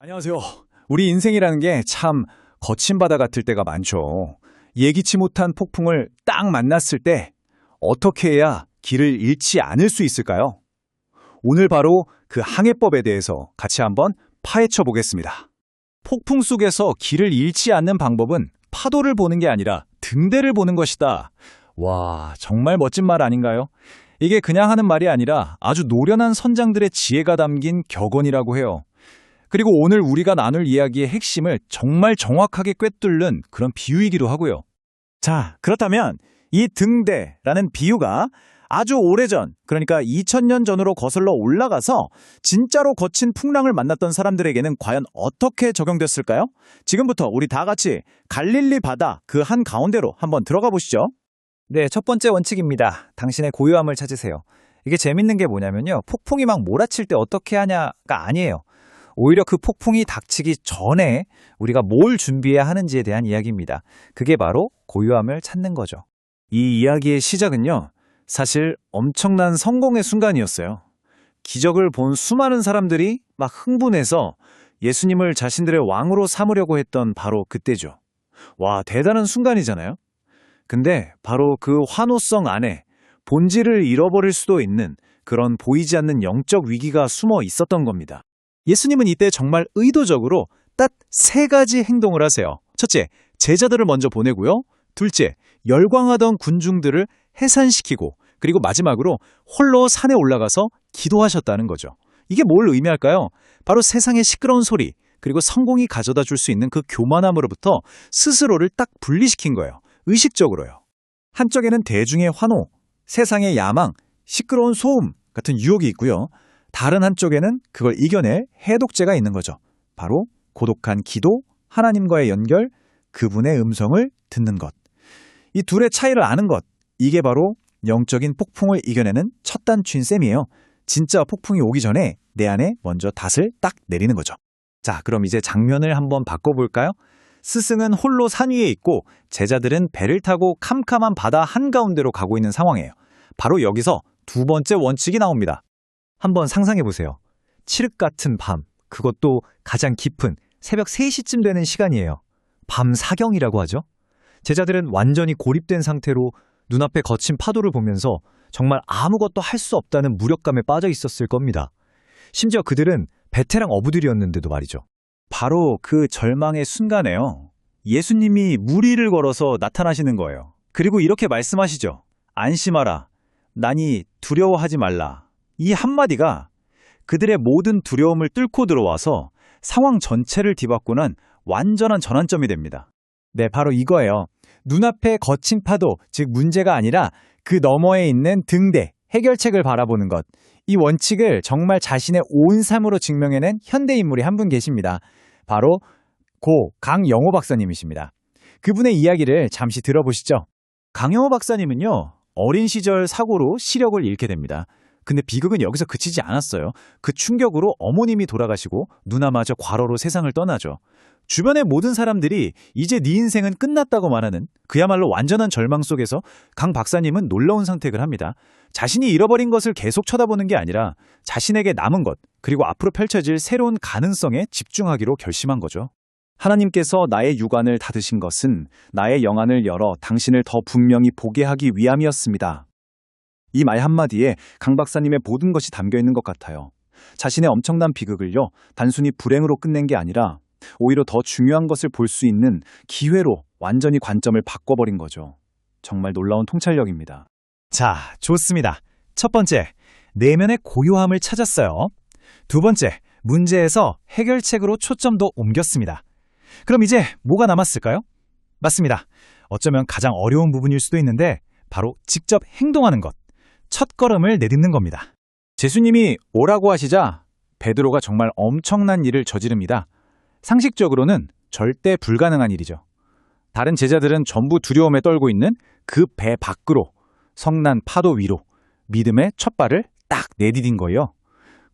안녕하세요. 우리 인생이라는 게 참 거친 바다 같을 때가 많죠. 예기치 못한 폭풍을 딱 만났을 때 어떻게 해야 길을 잃지 않을 수 있을까요? 오늘 바로 그 항해법에 대해서 같이 한번 파헤쳐 보겠습니다. 폭풍 속에서 길을 잃지 않는 방법은 파도를 보는 게 아니라 등대를 보는 것이다. 와, 정말 멋진 말 아닌가요? 이게 그냥 하는 말이 아니라 아주 노련한 선장들의 지혜가 담긴 격언이라고 해요. 그리고 오늘 우리가 나눌 이야기의 핵심을 정말 정확하게 꿰뚫는 그런 비유이기도 하고요. 자, 그렇다면 이 등대라는 비유가 아주 오래전, 그러니까 2000년 전으로 거슬러 올라가서 진짜로 거친 풍랑을 만났던 사람들에게는 과연 어떻게 적용됐을까요? 지금부터 우리 다 같이 갈릴리 바다 그 한가운데로 한번 들어가 보시죠. 네, 첫 번째 원칙입니다. 당신의 고요함을 찾으세요. 이게 재밌는 게 뭐냐면요. 폭풍이 막 몰아칠 때 어떻게 하냐가 아니에요. 오히려 그 폭풍이 닥치기 전에 우리가 뭘 준비해야 하는지에 대한 이야기입니다. 그게 바로 고요함을 찾는 거죠. 이 이야기의 시작은요. 사실 엄청난 성공의 순간이었어요. 기적을 본 수많은 사람들이 막 흥분해서 예수님을 자신들의 왕으로 삼으려고 했던 바로 그때죠. 와, 대단한 순간이잖아요. 근데 바로 그 환호성 안에 본질을 잃어버릴 수도 있는 그런 보이지 않는 영적 위기가 숨어 있었던 겁니다. 예수님은 이때 정말 의도적으로 딱 세 가지 행동을 하세요. 첫째, 제자들을 먼저 보내고요. 둘째, 열광하던 군중들을 해산시키고, 그리고 마지막으로 홀로 산에 올라가서 기도하셨다는 거죠. 이게 뭘 의미할까요? 바로 세상의 시끄러운 소리, 그리고 성공이 가져다 줄 수 있는 그 교만함으로부터 스스로를 딱 분리시킨 거예요. 의식적으로요. 한쪽에는 대중의 환호, 세상의 야망, 시끄러운 소음 같은 유혹이 있고요. 다른 한쪽에는 그걸 이겨낼 해독제가 있는 거죠. 바로 고독한 기도, 하나님과의 연결, 그분의 음성을 듣는 것. 이 둘의 차이를 아는 것, 이게 바로 영적인 폭풍을 이겨내는 첫 단추인 셈이에요. 진짜 폭풍이 오기 전에 내 안에 먼저 닷을 딱 내리는 거죠. 자, 그럼 이제 장면을 한번 바꿔볼까요? 스승은 홀로 산 위에 있고 제자들은 배를 타고 캄캄한 바다 한가운데로 가고 있는 상황이에요. 바로 여기서 두 번째 원칙이 나옵니다. 한번 상상해보세요. 칠흑 같은 밤, 그것도 가장 깊은 새벽 3시쯤 되는 시간이에요. 밤 사경이라고 하죠. 제자들은 완전히 고립된 상태로 눈앞에 거친 파도를 보면서 정말 아무것도 할 수 없다는 무력감에 빠져 있었을 겁니다. 심지어 그들은 베테랑 어부들이었는데도 말이죠. 바로 그 절망의 순간에요. 예수님이 물 위를 걸어서 나타나시는 거예요. 그리고 이렇게 말씀하시죠. 안심하라. 나니 두려워하지 말라. 이 한마디가 그들의 모든 두려움을 뚫고 들어와서 상황 전체를 뒤바꾸는 완전한 전환점이 됩니다. 네, 바로 이거예요. 눈앞에 거친 파도, 즉 문제가 아니라 그 너머에 있는 등대, 해결책을 바라보는 것. 이 원칙을 정말 자신의 온 삶으로 증명해낸 현대인물이 한 분 계십니다. 바로 고 강영호 박사님이십니다. 그분의 이야기를 잠시 들어보시죠. 강영호 박사님은요, 어린 시절 사고로 시력을 잃게 됩니다. 근데 비극은 여기서 그치지 않았어요. 그 충격으로 어머님이 돌아가시고 누나마저 과로로 세상을 떠나죠. 주변의 모든 사람들이 이제 네 인생은 끝났다고 말하는 그야말로 완전한 절망 속에서 강 박사님은 놀라운 선택을 합니다. 자신이 잃어버린 것을 계속 쳐다보는 게 아니라 자신에게 남은 것, 그리고 앞으로 펼쳐질 새로운 가능성에 집중하기로 결심한 거죠. 하나님께서 나의 육안을 닫으신 것은 나의 영안을 열어 당신을 더 분명히 보게 하기 위함이었습니다. 이 말 한마디에 강 박사님의 모든 것이 담겨있는 것 같아요. 자신의 엄청난 비극을요, 단순히 불행으로 끝낸 게 아니라 오히려 더 중요한 것을 볼 수 있는 기회로 완전히 관점을 바꿔버린 거죠. 정말 놀라운 통찰력입니다. 자, 좋습니다. 첫 번째, 내면의 고요함을 찾았어요. 두 번째, 문제에서 해결책으로 초점도 옮겼습니다. 그럼 이제 뭐가 남았을까요? 맞습니다. 어쩌면 가장 어려운 부분일 수도 있는데 바로 직접 행동하는 것. 첫걸음을 내딛는 겁니다. 예수님이 오라고 하시자 베드로가 정말 엄청난 일을 저지릅니다. 상식적으로는 절대 불가능한 일이죠. 다른 제자들은 전부 두려움에 떨고 있는 그 배 밖으로 성난 파도 위로 믿음의 첫 발을 딱 내디딘 거예요.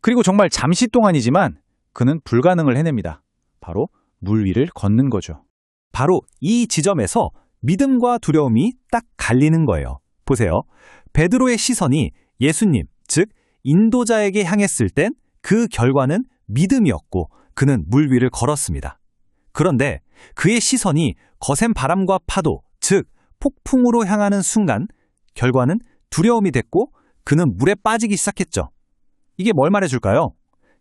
그리고 정말 잠시 동안이지만 그는 불가능을 해냅니다. 바로 물 위를 걷는 거죠. 바로 이 지점에서 믿음과 두려움이 딱 갈리는 거예요. 보세요. 베드로의 시선이 예수님, 즉 인도자에게 향했을 땐 그 결과는 믿음이었고 그는 물 위를 걸었습니다. 그런데 그의 시선이 거센 바람과 파도, 즉 폭풍으로 향하는 순간 결과는 두려움이 됐고 그는 물에 빠지기 시작했죠. 이게 뭘 말해줄까요?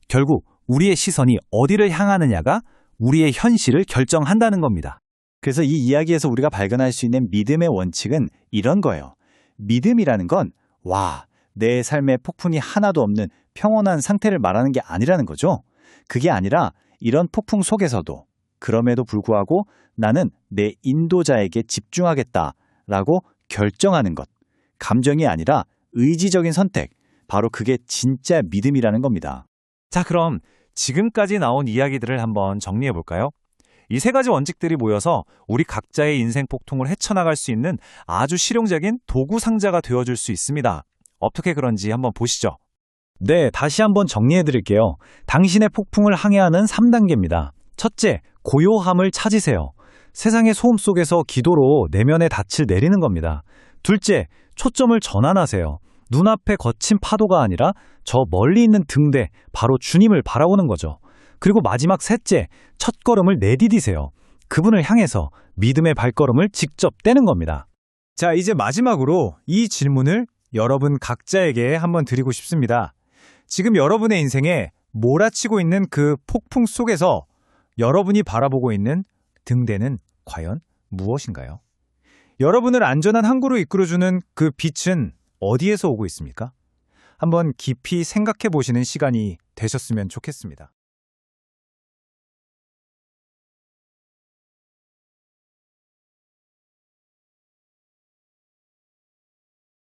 결국 우리의 시선이 어디를 향하느냐가 우리의 현실을 결정한다는 겁니다. 그래서 이 이야기에서 우리가 발견할 수 있는 믿음의 원칙은 이런 거예요. 믿음이라는 건 내 삶에 폭풍이 하나도 없는 평온한 상태를 말하는 게 아니라는 거죠. 그게 아니라 이런 폭풍 속에서도 그럼에도 불구하고 나는 내 인도자에게 집중하겠다라고 결정하는 것. 감정이 아니라 의지적인 선택. 바로 그게 진짜 믿음이라는 겁니다. 자, 그럼 지금까지 나온 이야기들을 한번 정리해 볼까요? 이 세 가지 원칙들이 모여서 우리 각자의 인생 폭풍을 헤쳐나갈 수 있는 아주 실용적인 도구 상자가 되어줄 수 있습니다. 어떻게 그런지 한번 보시죠. 네, 다시 한번 정리해 드릴게요. 당신의 폭풍을 항해하는 3단계입니다. 첫째, 고요함을 찾으세요. 세상의 소음 속에서 기도로 내면의 닻을 내리는 겁니다. 둘째, 초점을 전환하세요. 눈앞에 거친 파도가 아니라 저 멀리 있는 등대, 바로 주님을 바라보는 거죠. 그리고 마지막 셋째, 첫걸음을 내디디세요. 그분을 향해서 믿음의 발걸음을 직접 떼는 겁니다. 자, 이제 마지막으로 이 질문을 여러분 각자에게 한번 드리고 싶습니다. 지금 여러분의 인생에 몰아치고 있는 그 폭풍 속에서 여러분이 바라보고 있는 등대는 과연 무엇인가요? 여러분을 안전한 항구로 이끌어주는 그 빛은 어디에서 오고 있습니까? 한번 깊이 생각해 보시는 시간이 되셨으면 좋겠습니다.